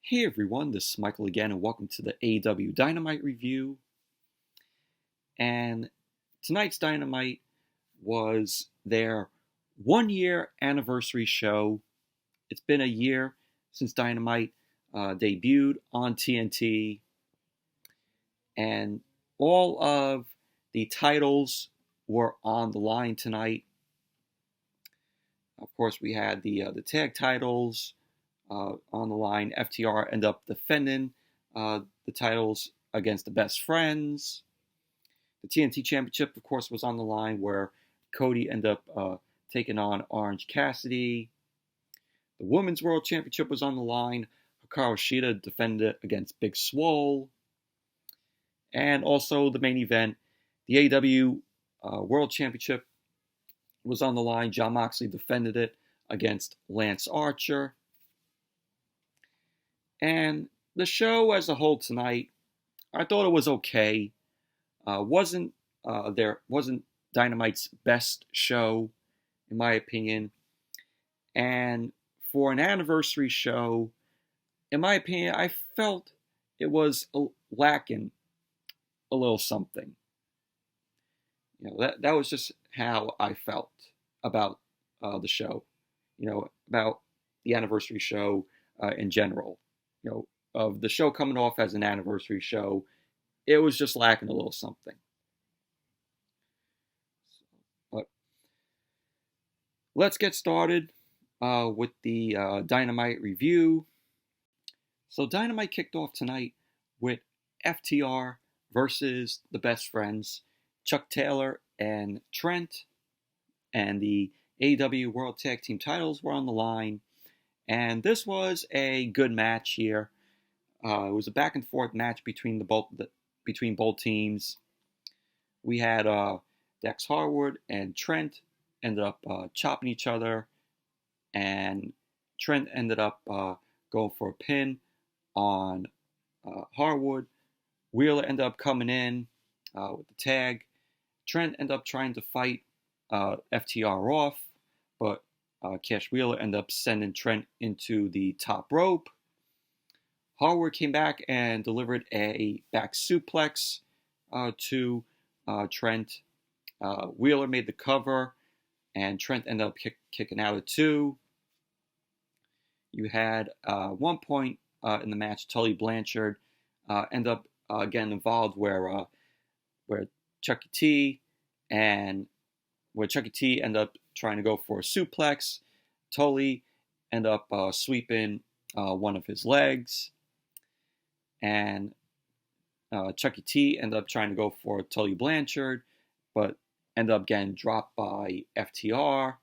Hey everyone, this is Michael again, and welcome to the AEW Dynamite review. And tonight's Dynamite was their 1-year anniversary show. It's been a year since Dynamite debuted on TNT, and all of the titles were on the line tonight. Of course, we had the tag titles on the line. FTR ended up defending the titles against the Best Friends. The TNT Championship, of course, was on the line, where Cody ended up taking on Orange Cassidy. The Women's World Championship was on the line. Hikaru Shida defended it against Big Swole. And also the main event, the AEW World Championship was on the line. Jon Moxley defended it against Lance Archer. And the show as a whole tonight, I thought it was okay. Wasn't Dynamite's best show, in my opinion. And for an anniversary show, in my opinion, I felt it was lacking a little something. That was just how I felt about the show. About the anniversary show in general. Of the show coming off as an anniversary show, it was just lacking a little something. But let's get started with the Dynamite review. So Dynamite kicked off tonight with FTR versus the Best Friends, Chuck Taylor and Trent, and the AEW World Tag Team titles were on the line. And this was a good match here. It was a back and forth match between both teams. We had Dax Harwood and Trent ended up chopping each other, and Trent ended up going for a pin on Harwood. Wheeler ended up coming in with the tag. Trent ended up trying to fight FTR off, but Cash Wheeler ended up sending Trent into the top rope. Harwood came back and delivered a back suplex to Trent. Wheeler made the cover, and Trent ended up kicking out at 2. You had one point in the match, Tully Blanchard ended up getting involved where Chucky T ended up trying to go for a suplex. Tully ended up sweeping one of his legs. And Chucky T ended up trying to go for Tully Blanchard, but ended up getting dropped by FTR.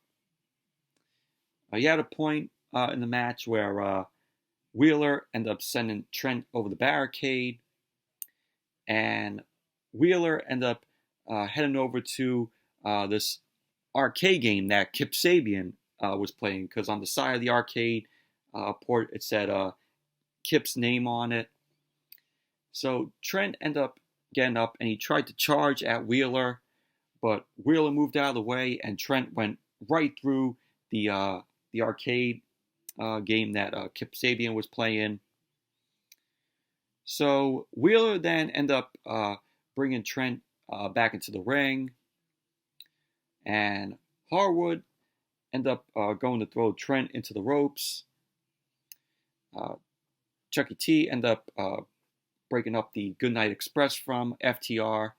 You had a point in the match where Wheeler ended up sending Trent over the barricade. And Wheeler ended up heading over to this arcade game that Kip Sabian was playing, because on the side of the arcade port it said Kip's name on it. So Trent ended up getting up and he tried to charge at Wheeler, but Wheeler moved out of the way and Trent went right through the arcade game that Kip Sabian was playing. So Wheeler then ended up bringing Trent back into the ring, and Harwood ended up going to throw Trent into the ropes. Chucky T ended up breaking up the Goodnight Express from FTR.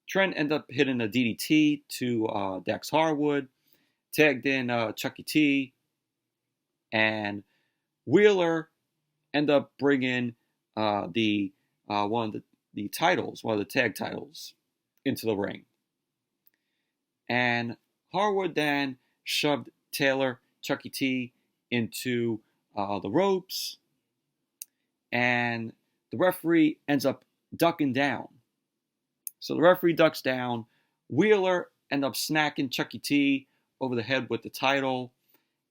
Trent ended up hitting a DDT to Dax Harwood, tagged in Chucky T, and Wheeler ended up bringing one of the titles, one of the tag titles, into the ring. And Harwood then shoved Taylor, Chucky T, into the ropes, and the referee ends up ducking down. So the referee ducks down. Wheeler ends up smacking Chucky T over the head with the title.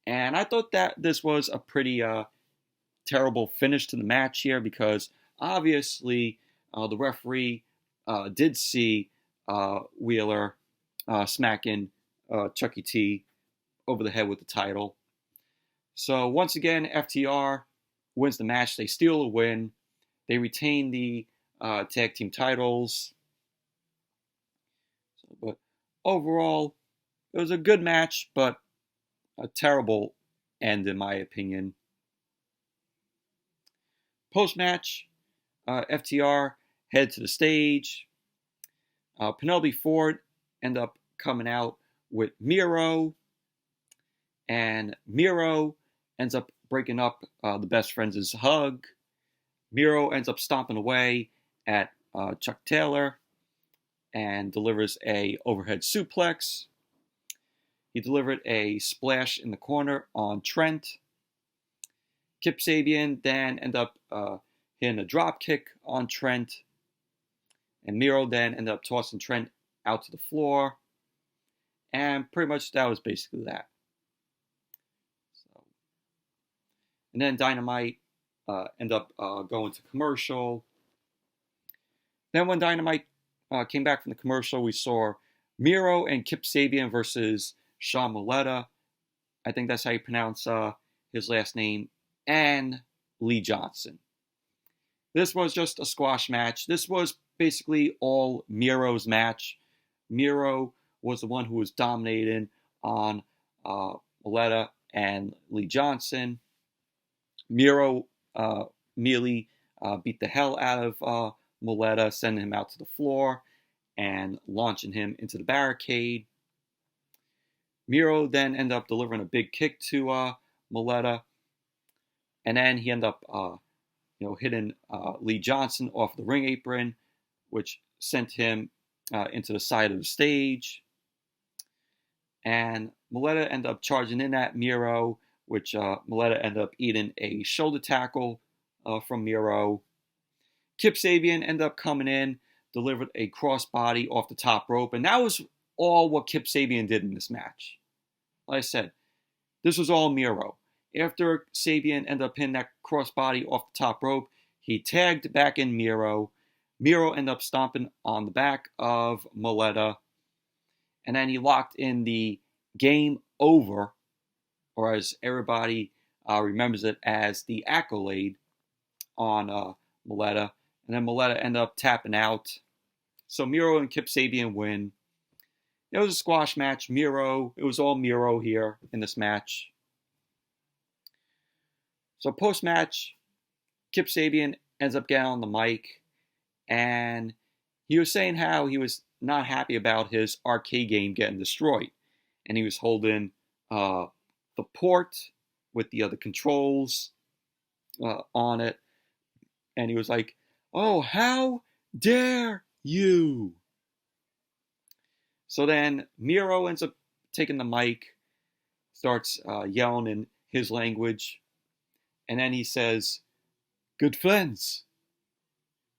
And I thought that this was a pretty terrible finish to the match here, because obviously the referee did see Wheeler smacking Chucky T over the head with the title. So once again, FTR wins the match. They steal a win. They retain the tag team titles. But overall, it was a good match, but a terrible end in my opinion. Post-match, FTR head to the stage. Penelope Ford end up coming out with Miro, and Miro ends up breaking up the best friends' hug. Miro ends up stomping away at Chuck Taylor and delivers a overhead suplex. He delivered a splash in the corner on Trent. Kip Sabian then ended up hitting a drop kick on Trent. And Miro then ended up tossing Trent out to the floor. And pretty much that was basically that. And then Dynamite ended up going to commercial. Then when Dynamite came back from the commercial, we saw Miro and Kip Sabian versus Sean Moletta. I think that's how you pronounce his last name. And Lee Johnson. This was just a squash match. This was basically all Miro's match. Miro was the one who was dominating on Moletta and Lee Johnson. Miro immediately beat the hell out of Moletta, sending him out to the floor and launching him into the barricade. Miro then ended up delivering a big kick to Moletta, and then he ended up hitting Lee Johnson off the ring apron, which sent him into the side of the stage. And Moletta ended up charging in at Miro, which Moletta ended up eating a shoulder tackle from Miro. Kip Sabian ended up coming in, delivered a crossbody off the top rope, and that was all what Kip Sabian did in this match. Like I said, this was all Miro. After Sabian ended up hitting that crossbody off the top rope, he tagged back in Miro. Miro ended up stomping on the back of Moletta. And then he locked in the game over, or as everybody remembers it as the accolade, on Moletta. And then Moletta ended up tapping out. So Miro and Kip Sabian win. It was a squash match. It was all Miro here in this match. So post-match, Kip Sabian ends up getting on the mic, and he was saying how he was not happy about his arcade game getting destroyed. And he was holding the port with the other controls on it. And he was like, "Oh, how dare you!" So then Miro ends up taking the mic, starts yelling in his language. And then he says, "Good friends,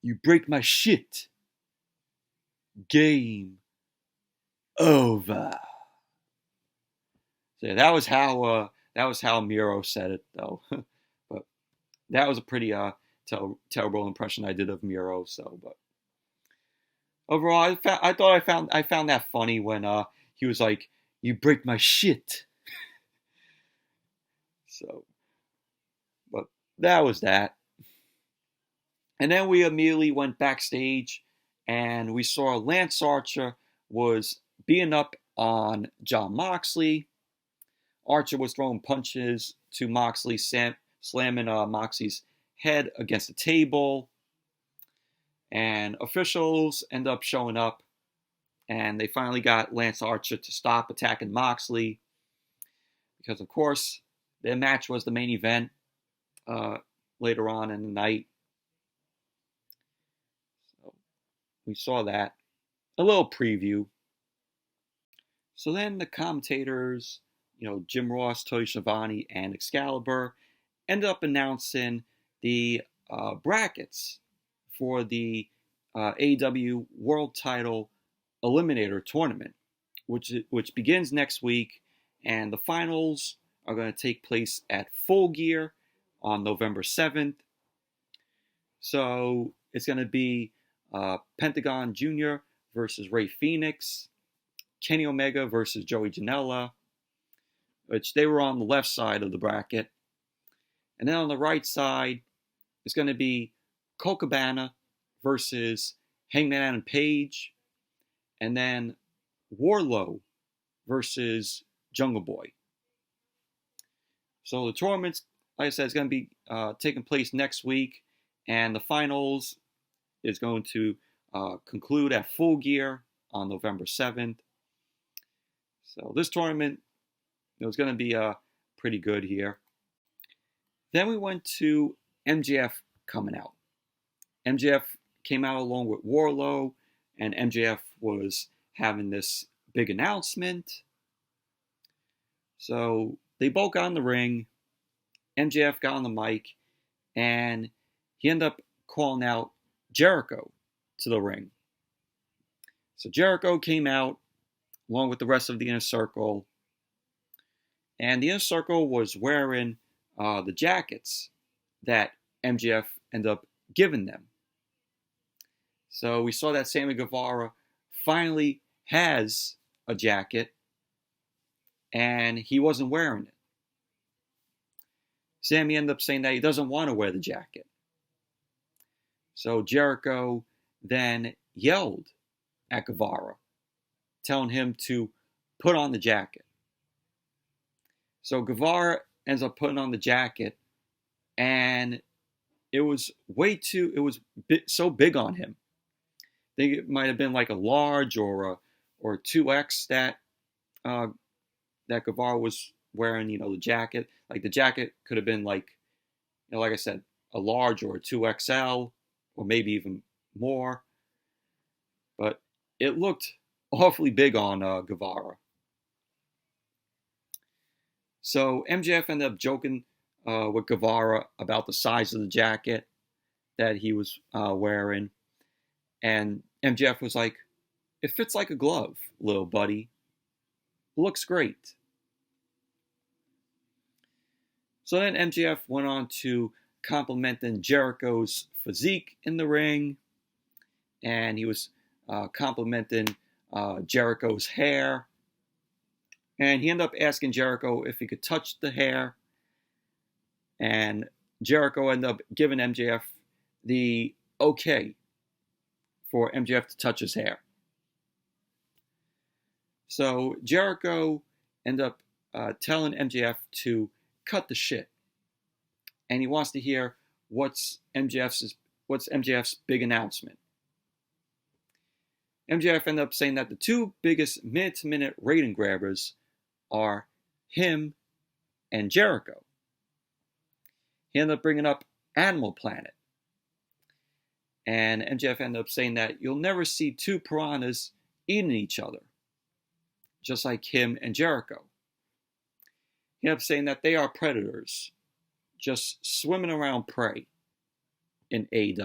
you break my shit. Game over." So that was how Miro said it, though. But that was a pretty terrible impression I did of Miro. So, but overall, I found that funny when he was like, "You break my shit." So. But that was that. And then we immediately went backstage and we saw Lance Archer was beating up on Jon Moxley. Archer was throwing punches to Moxley, slamming Moxley's head against the table. And officials end up showing up and they finally got Lance Archer to stop attacking Moxley. Because, of course, their match was the main event. Later on in the night. So we saw that. A little preview. So then the commentators, Jim Ross, Tony Schiavone, and Excalibur ended up announcing the brackets for the AEW World Title Eliminator Tournament, which begins next week, and the finals are going to take place at Full Gear on November 7th. So it's going to be Pentagon Jr. versus Rey Fenix, Kenny Omega versus Joey Janela, which they were on the left side of the bracket. And then on the right side, it's going to be Colt Cabana versus Hangman Adam Page. And then Wardlow versus Jungle Boy. So the tournament's, like I said, is going to be taking place next week. And the finals is going to conclude at Full Gear on November 7th. So this tournament is going to be pretty good here. Then we went to MJF coming out. MJF came out along with Wardlow, and MJF was having this big announcement. So they both got in the ring. MJF got on the mic, and he ended up calling out Jericho to the ring. So Jericho came out along with the rest of the Inner Circle, and the Inner Circle was wearing the jackets that MJF ended up giving them. So we saw that Sammy Guevara finally has a jacket, and he wasn't wearing it. Sammy ended up saying that he doesn't want to wear the jacket. So Jericho then yelled at Guevara, telling him to put on the jacket. So Guevara ends up putting on the jacket, and it was so big on him. I think it might have been like a large or a 2X that Guevara was wearing, the jacket. Like the jacket could have been like, like I said, a large or a 2XL or maybe even more. But it looked awfully big on Guevara. So MJF ended up joking with Guevara about the size of the jacket that he was wearing. And MJF was like, "It fits like a glove, little buddy. Looks great." So then MJF went on to complimenting Jericho's physique in the ring. And he was complimenting Jericho's hair. And he ended up asking Jericho if he could touch the hair. And Jericho ended up giving MJF the okay for MJF to touch his hair. So Jericho ended up telling MJF to cut the shit. And he wants to hear what's MJF's big announcement. MJF ended up saying that the two biggest minute-to-minute rating grabbers are him and Jericho. He ended up bringing up Animal Planet. And MJF ended up saying that you'll never see two piranhas eating each other, just like him and Jericho. He ended up saying that they are predators, just swimming around prey in AEW.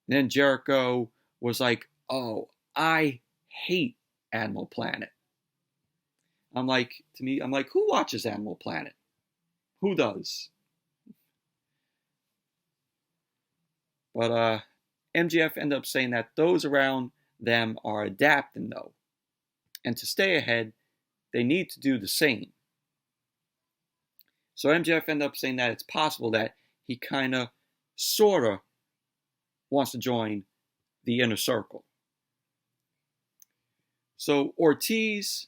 And then Jericho was like, "Oh, I hate Animal Planet." I'm like, who watches Animal Planet? Who does? But MJF ended up saying that those around them are adapting, though. And to stay ahead, they need to do the same. So MJF ended up saying that it's possible that he kind of, sort of, wants to join the Inner Circle. So Ortiz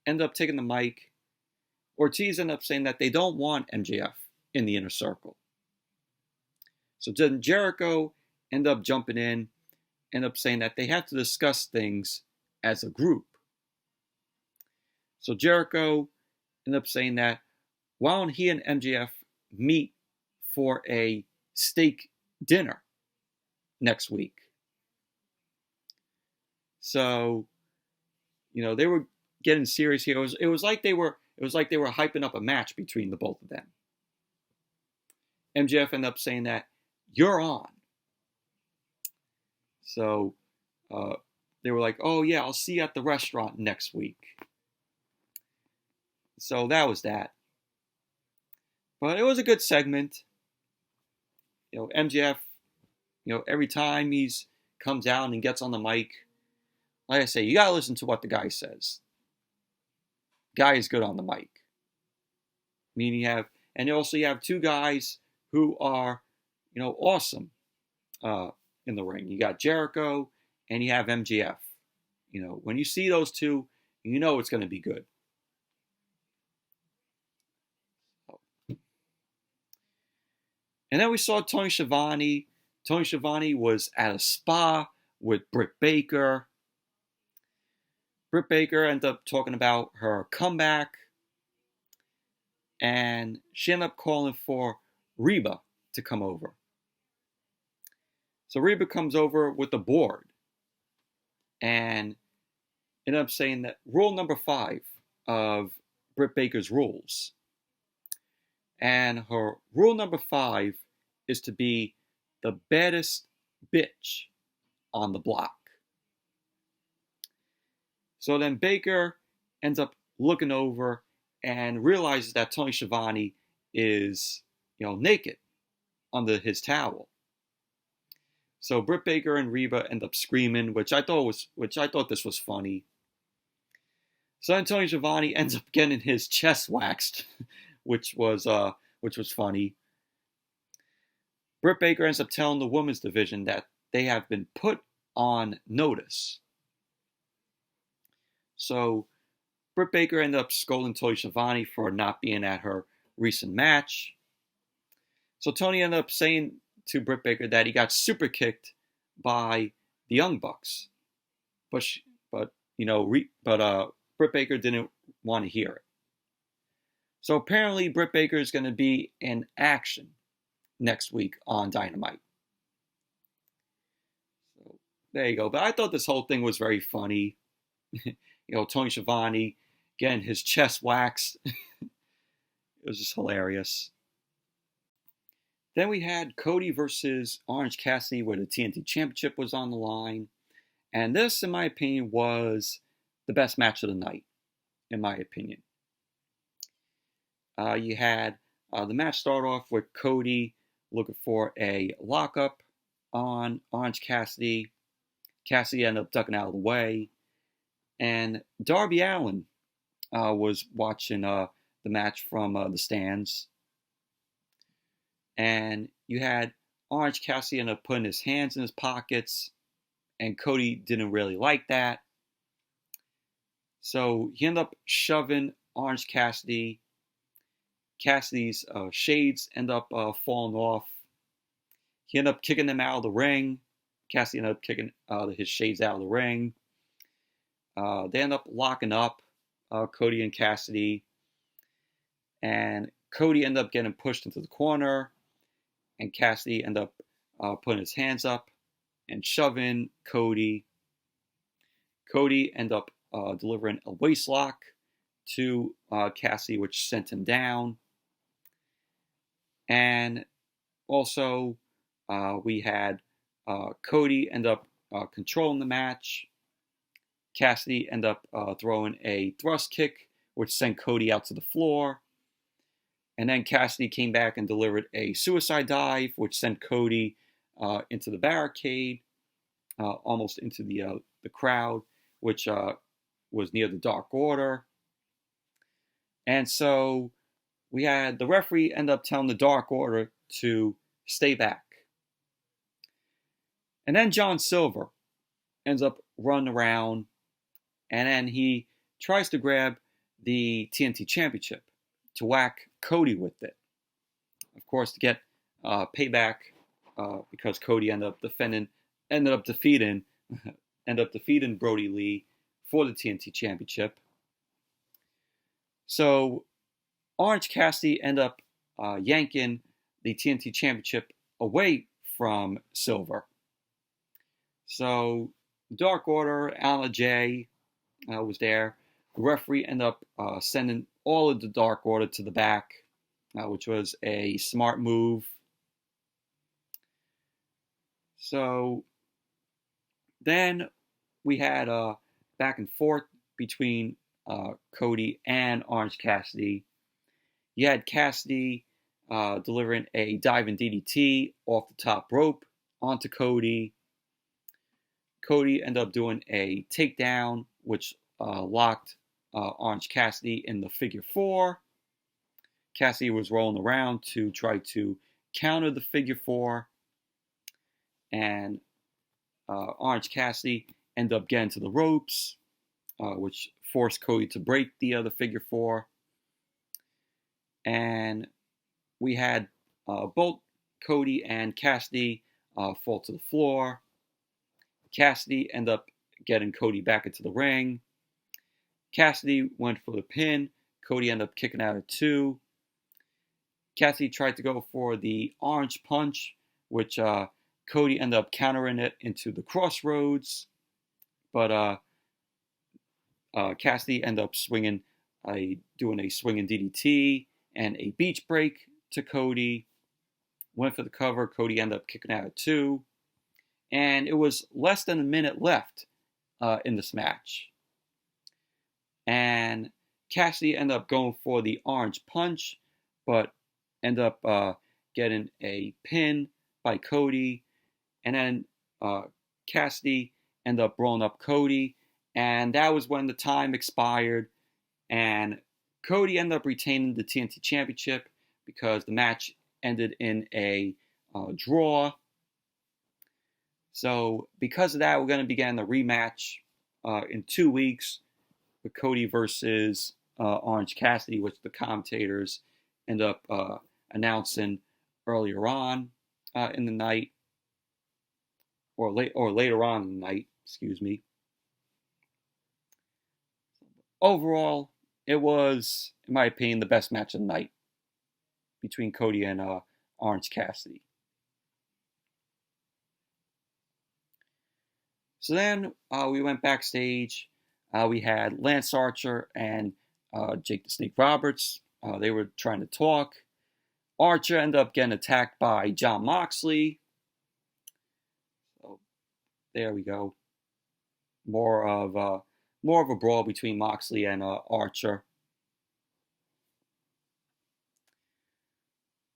ended up taking the mic. Ortiz ended up saying that they don't want MJF in the Inner Circle. So then Jericho ended up jumping in, ended up saying that they have to discuss things as a group. So Jericho ended up saying that why don't he and MJF meet for a steak dinner next week? So, they were getting serious here. It was like they were hyping up a match between the both of them. MJF ended up saying that you're on. So they were like, "Oh yeah, I'll see you at the restaurant next week." So that was that. But it was a good segment. MJF, every time he's comes out and gets on the mic, like I say, you gotta listen to what the guy says. Guy is good on the mic. I mean, you have And also you have two guys who are, awesome in the ring. You got Jericho and you have MJF. When you see those two, you know it's going to be good. And then we saw Tony Schiavone. Tony Schiavone was at a spa with Britt Baker. Britt Baker ended up talking about her comeback. And she ended up calling for Reba to come over. So Reba comes over with the board. And ended up saying that rule number 5 of Britt Baker's rules. And her rule number 5 is to be the baddest bitch on the block. So then Baker ends up looking over and realizes that Tony Schiavone is, naked under his towel. So Britt Baker and Reba end up screaming, which I thought this was funny. So then Tony Schiavone ends up getting his chest waxed, which was funny. Britt Baker ends up telling the women's division that they have been put on notice. So Britt Baker ended up scolding Tony Schiavone for not being at her recent match. So Tony ended up saying to Britt Baker that he got super kicked by the Young Bucks, but Britt Baker didn't want to hear it. So apparently Britt Baker is going to be in action next week on Dynamite. So there you go. But I thought this whole thing was very funny. Tony Schiavone getting his chest waxed. It was just hilarious. Then we had Cody versus Orange Cassidy, where the TNT Championship was on the line. And this, in my opinion, was the best match of the night, in my opinion. You had the match start off with Cody looking for a lockup on Orange Cassidy. Cassidy ended up ducking out of the way. And Darby Allin was watching the match from the stands. And you had Orange Cassidy end up putting his hands in his pockets. And Cody didn't really like that. So he ended up shoving Orange Cassidy. Cassidy's shades end up falling off. He ended up kicking them out of the ring. Cassidy ended up kicking his shades out of the ring. They end up locking up, Cody and Cassidy. And Cody ended up getting pushed into the corner. And Cassidy ended up putting his hands up and shoving Cody. Cody ended up delivering a waistlock to Cassidy, which sent him down. And also, we had Cody end up controlling the match. Cassidy ended up throwing a thrust kick, which sent Cody out to the floor. And then Cassidy came back and delivered a suicide dive, which sent Cody into the barricade, almost into the crowd, which was near the Dark Order. And so we had the referee end up telling the Dark Order to stay back. And then John Silver ends up running around, and then he tries to grab the TNT Championship to whack Cody with it. Of course, to get payback because Cody ended up defeating Brody Lee for the TNT Championship. So Orange Cassidy ended up yanking the TNT Championship away from Silver. So Dark Order, Anna Jay was there. The referee ended up sending all of the Dark Order to the back, which was a smart move. So then we had back and forth between Cody and Orange Cassidy. You had Cassidy delivering a diving DDT off the top rope onto Cody. Cody ended up doing a takedown, which locked Orange Cassidy in the figure 4. Cassidy was rolling around to try to counter the figure four, and Orange Cassidy ended up getting to the ropes, which forced Cody to break the other figure four. And we had both Cody and Cassidy fall to the floor. Cassidy ended up getting Cody back into the ring. Cassidy went for the pin. Cody ended up kicking out at 2. Cassidy tried to go for the orange punch, which Cody ended up countering it into the crossroads. But Cassidy ended up doing a swinging DDT and a beach break to Cody. Went for the cover. Cody ended up kicking out at 2. And it was less than a minute left in this match. And Cassidy ended up going for the orange punch, but ended up getting a pin by Cody. And then Cassidy ended up rolling up Cody. And that was when the time expired. And Cody ended up retaining the TNT Championship because the match ended in a draw. So because of that, we're going to be getting a rematch in 2 weeks with Cody versus Orange Cassidy, which the commentators end up announcing earlier on in the night, or later on in the night, excuse me. Overall, it was, in my opinion, the best match of the night between Cody and Orange Cassidy. So then we went backstage. We had Lance Archer and Jake the Snake Roberts. They were trying to talk. Archer ended up getting attacked by Jon Moxley. So there we go. More of a brawl between Moxley and Archer.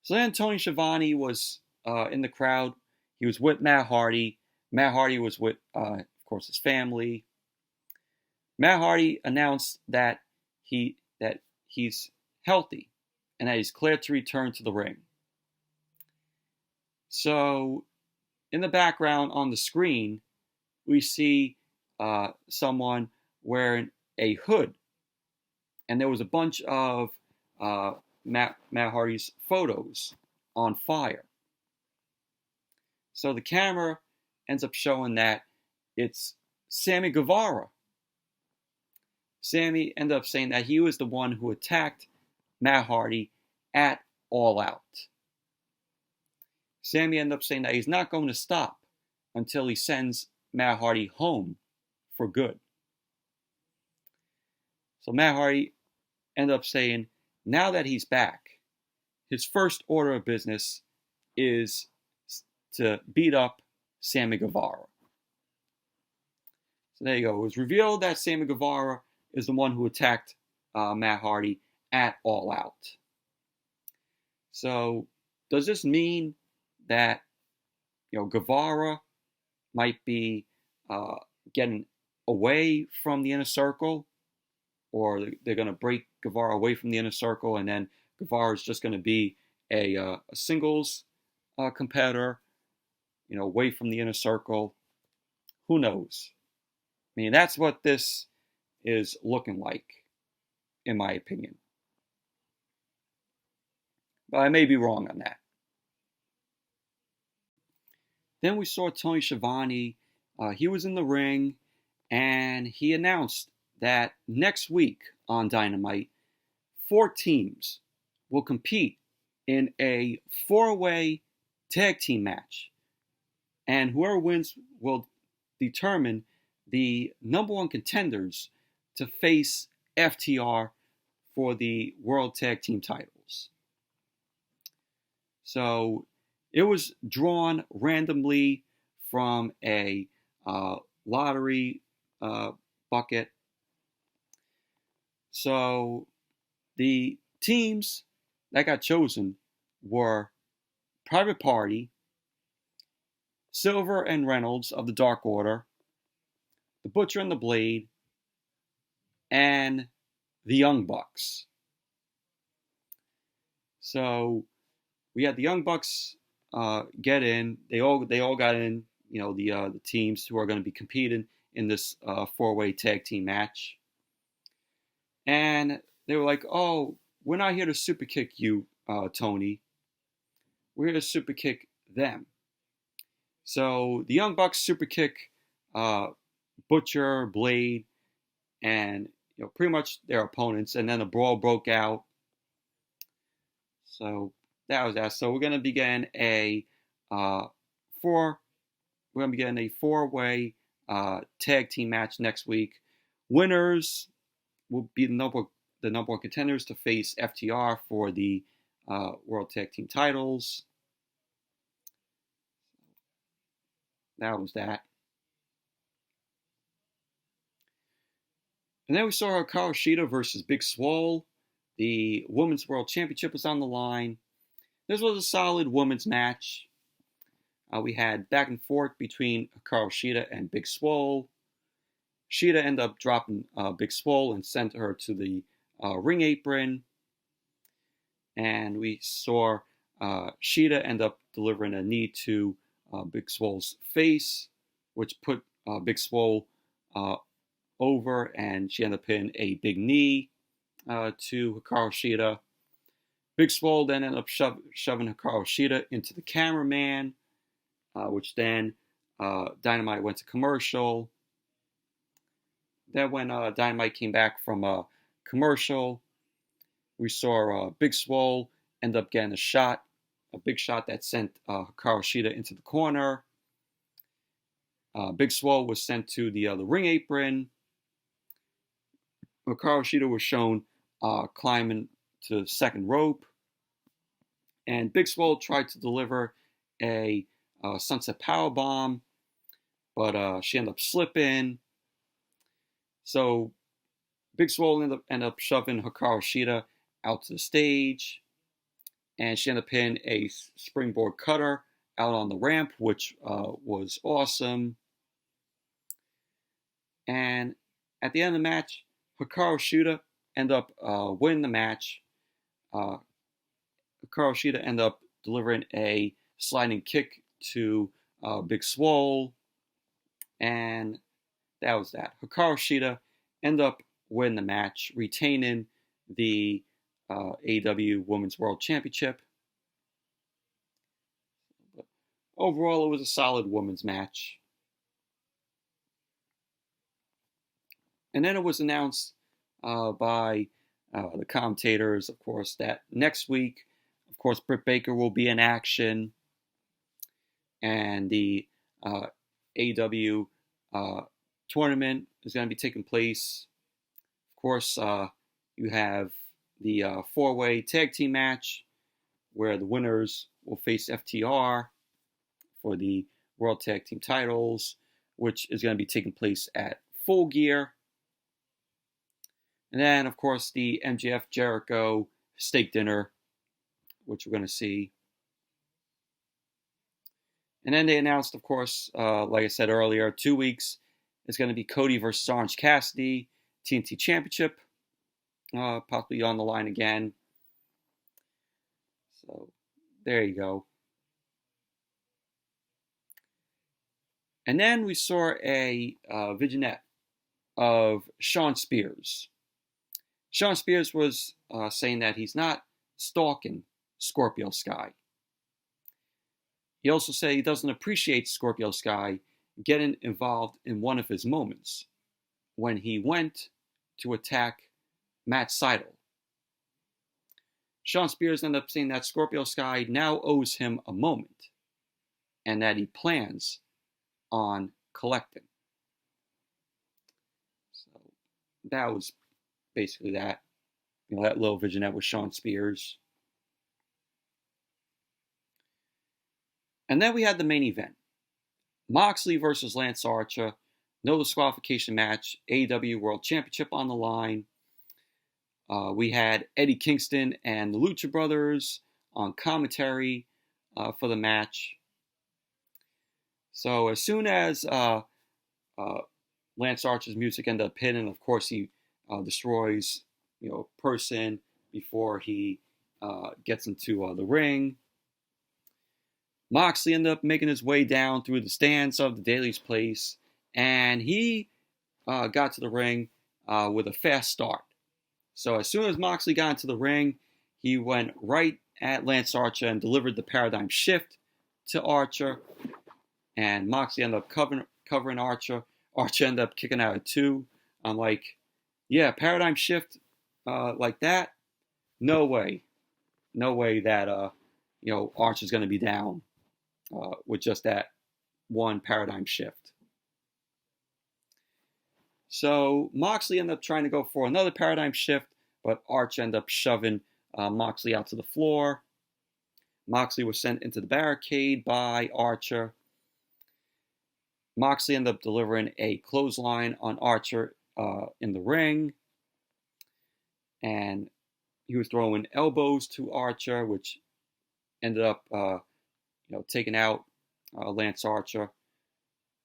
So then Tony Schiavone was in the crowd. He was with Matt Hardy. Matt Hardy was with, of course, his family. Matt Hardy announced that he's healthy and that he's cleared to return to the ring. So, in the background on the screen, we see someone wearing a hood, and there was a bunch of Matt Hardy's photos on fire. So the camera ends up showing that it's Sammy Guevara. Sammy ended up saying that he was the one who attacked Matt Hardy at All Out. Sammy ended up saying that he's not going to stop until he sends Matt Hardy home for good. So Matt Hardy ended up saying, now that he's back, his first order of business is to beat up Sammy Guevara. So there you go. It was revealed that Sammy Guevara is the one who attacked Matt Hardy at All Out. So does this mean that Guevara might be getting away from the Inner Circle, or they're going to break Guevara away from the Inner Circle, and then Guevara is just going to be a singles competitor, away from the Inner Circle? Who knows? I mean, that's what this is looking like, in my opinion. But I may be wrong on that. Then we saw Tony Schiavone. He was in the ring, and he announced that next week on Dynamite, 4 teams will compete in a 4-way tag team match. And whoever wins will determine the number 1 contenders to face FTR for the World Tag Team titles. So it was drawn randomly from a lottery bucket. So the teams that got chosen were Private Party, Silver and Reynolds of the Dark Order, the Butcher and the Blade, and the Young Bucks. So we had the Young Bucks get in. They all got in. The teams who are going to be competing in this 4-way tag team match. And they were like, "Oh, we're not here to super kick you, Tony. We're here to super kick them." So the Young Bucks super kick Butcher, Blade, and pretty much their opponents, and then a brawl broke out. So that was that. So we're gonna begin a four. We're gonna begin a 4-way tag team match next week. Winners will be the number one contenders to face FTR for the World Tag Team titles. That was that. And then we saw Hikaru Shida versus Big Swole. The Women's World Championship was on the line. This was a solid women's match. We had back and forth between Hikaru Shida and Big Swole. Shida ended up dropping Big Swole and sent her to the ring apron. And we saw Shida end up delivering a knee to Big Swole's face, which put Big Swole over, and she ended up hitting a big knee to Hikaru Shida. Big Swole then ended up shoving Hikaru Shida into the cameraman, which then Dynamite went to commercial. Then when Dynamite came back from a commercial, we saw Big Swole end up getting a big shot that sent Hikaru Shida into the corner. Big Swole was sent to the ring apron. Hikaru Shida was shown climbing to the second rope. And Big Swole tried to deliver a sunset powerbomb, but she ended up slipping. So Big Swole ended up shoving Hikaru Shida out to the stage, and she ended up hitting a springboard cutter out on the ramp, which was awesome. And at the end of the match, Hikaru Shida ended up winning the match. Hikaru Shida ended up delivering a sliding kick to Big Swole, and that was that. Hikaru Shida ended up winning the match, retaining the AEW Women's World Championship. But overall, it was a solid women's match. And then it was announced by the commentators, of course, that next week, of course, Britt Baker will be in action, and the AEW tournament is going to be taking place. Of course, you have the 4-way tag team match where the winners will face FTR for the World Tag Team titles, which is going to be taking place at Full Gear. And then, of course, the MJF Jericho steak dinner, which we're going to see. And then they announced, of course, like I said earlier, 2 weeks is going to be Cody versus Orange Cassidy, TNT Championship, possibly on the line again. So there you go. And then we saw a vignette of Shawn Spears. Shawn Spears was saying that he's not stalking Scorpio Sky. He also said he doesn't appreciate Scorpio Sky getting involved in one of his moments when he went to attack Matt Sydal. Shawn Spears ended up saying that Scorpio Sky now owes him a moment and that he plans on collecting. So that was basically that. That little vignette with Shawn Spears. And then we had the main event. Moxley versus Lance Archer. No disqualification match. AEW World Championship on the line. We had Eddie Kingston and the Lucha Brothers on commentary for the match. So as soon as Lance Archer's music ended up hitting, of course he destroys a person before he gets into the ring. Moxley ended up making his way down through the stands of the Daily's Place, and he got to the ring with a fast start. So as soon as Moxley got into the ring, he went right at Lance Archer and delivered the paradigm shift to Archer. And Moxley ended up covering Archer. Archer ended up kicking out at 2. I'm like, yeah, paradigm shift like that? No way. No way that, Archer's going to be down with just that one paradigm shift. So Moxley ended up trying to go for another paradigm shift, but Archer ended up shoving Moxley out to the floor. Moxley was sent into the barricade by Archer. Moxley ended up delivering a clothesline on Archer in the ring. And he was throwing elbows to Archer, which ended up taking out Lance Archer.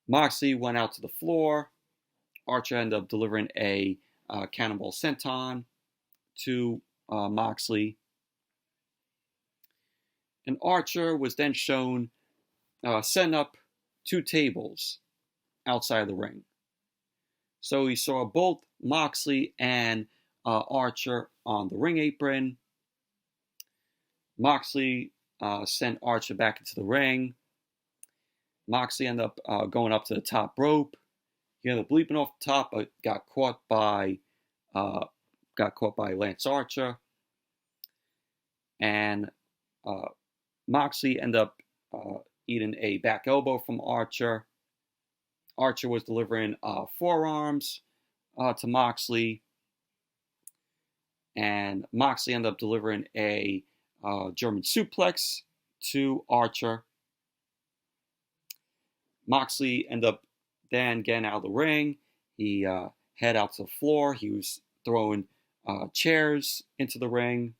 Moxley went out to the floor. Archer ended up delivering a cannonball senton to Moxley. And Archer was then shown setting up 2 tables outside the ring. So he saw both Moxley and Archer on the ring apron. Moxley sent Archer back into the ring. Moxley ended up going up to the top rope. He ended up leaping off the top, but got caught by Lance Archer. And Moxley ended up eating a back elbow from Archer. Archer was delivering forearms to Moxley. And Moxley ended up delivering a German suplex to Archer. Moxley ended up then getting out of the ring. He head out to the floor. He was throwing chairs into the ring.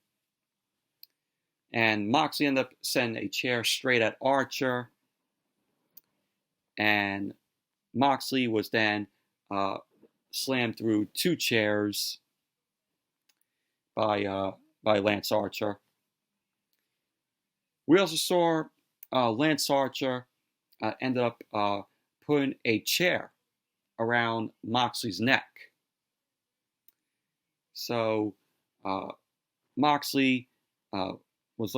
And Moxley ended up sending a chair straight at Archer. And Moxley was then slammed through 2 chairs by Lance Archer. We also saw Lance Archer ended up putting a chair around Moxley's neck. So Moxley was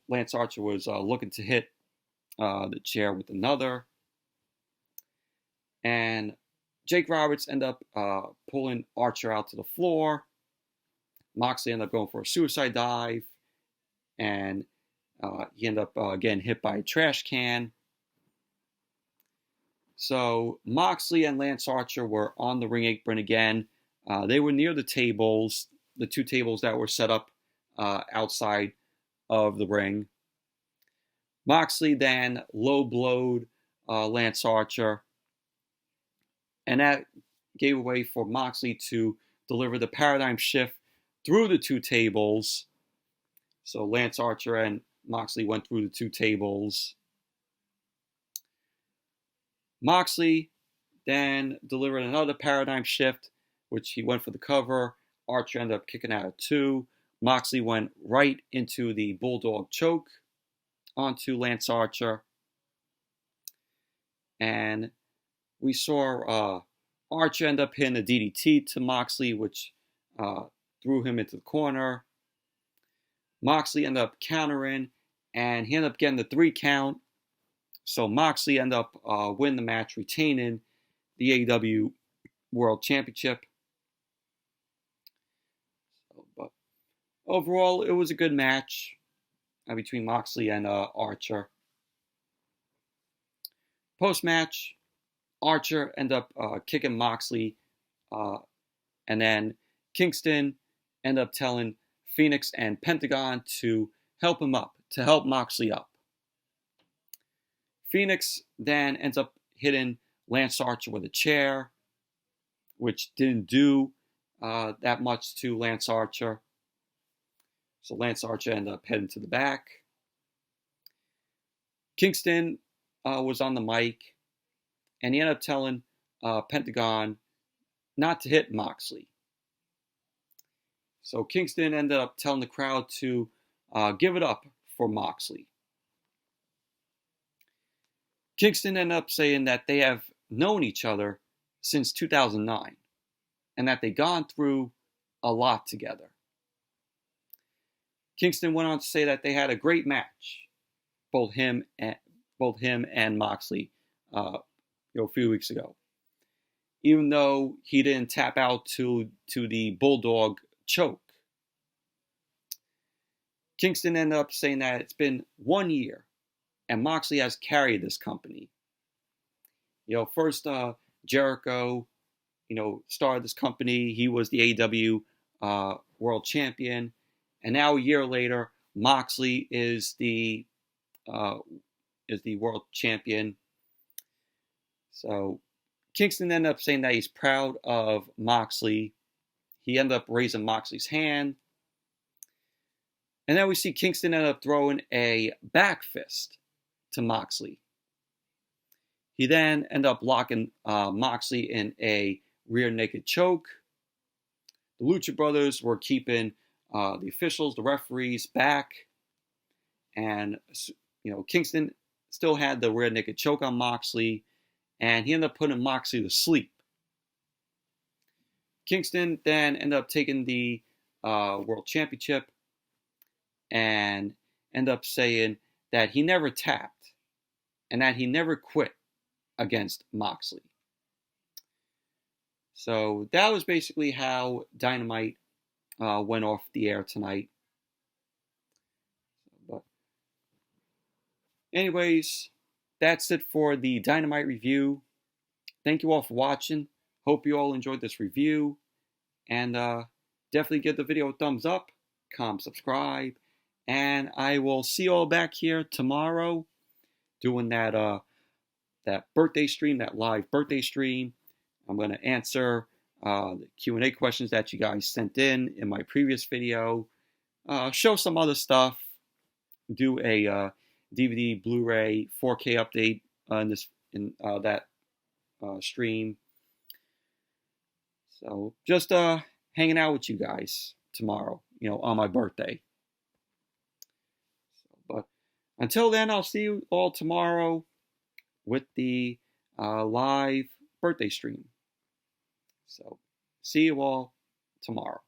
Lance Archer was looking to hit the chair with another. And Jake Roberts ended up pulling Archer out to the floor. Moxley ended up going for a suicide dive. And he ended up getting hit by a trash can. So Moxley and Lance Archer were on the ring apron again. They were near the tables, the 2 tables that were set up outside of the ring. Moxley then low-blowed Lance Archer. And that gave way for Moxley to deliver the paradigm shift through the 2 tables. So Lance Archer and Moxley went through the 2 tables. Moxley then delivered another paradigm shift, which he went for the cover. Archer ended up kicking out at 2. Moxley went right into the Bulldog choke onto Lance Archer. And we saw Archer end up hitting a DDT to Moxley, which threw him into the corner. Moxley ended up countering, and he ended up getting the 3 count. So Moxley ended up winning the match, retaining the AEW World Championship. But overall, it was a good match between Moxley and Archer. Post-match, Archer ended up kicking Moxley, and then Kingston ended up telling Phoenix and Pentagon to help him up, to help Moxley up. Phoenix then ends up hitting Lance Archer with a chair, which didn't do that much to Lance Archer. So Lance Archer ended up heading to the back. Kingston was on the mic, and he ended up telling Pentagon not to hit Moxley. So Kingston ended up telling the crowd to give it up for Moxley. Kingston ended up saying that they have known each other since 2009 and that they've gone through a lot together. Kingston went on to say that they had a great match, both him and Moxley, a few weeks ago. Even though he didn't tap out to the Bulldog choke. Kingston ended up saying that it's been 1 year and Moxley has carried this company. First Jericho, started this company. He was the AEW World Champion. And now a year later, Moxley is the World Champion. So Kingston ended up saying that he's proud of Moxley. He ended up raising Moxley's hand. And then we see Kingston end up throwing a back fist to Moxley. He then ended up locking Moxley in a rear naked choke. The Lucha Brothers were keeping the officials, the referees back. And, Kingston still had the rear naked choke on Moxley. And he ended up putting Moxley to sleep. Kingston then ended up taking the World Championship and ended up saying that he never tapped and that he never quit against Moxley. So that was basically how Dynamite went off the air tonight. But anyways, that's it for the Dynamite review. Thank you all for watching. Hope you all enjoyed this review. And definitely give the video a thumbs up, comment, subscribe. And I will see you all back here tomorrow doing that birthday stream, that live birthday stream. I'm going to answer the Q&A questions that you guys sent in my previous video. Show some other stuff. Do a DVD, Blu-ray, 4K update in that stream. So just hanging out with you guys tomorrow, on my birthday. But until then, I'll see you all tomorrow with the live birthday stream. So see you all tomorrow.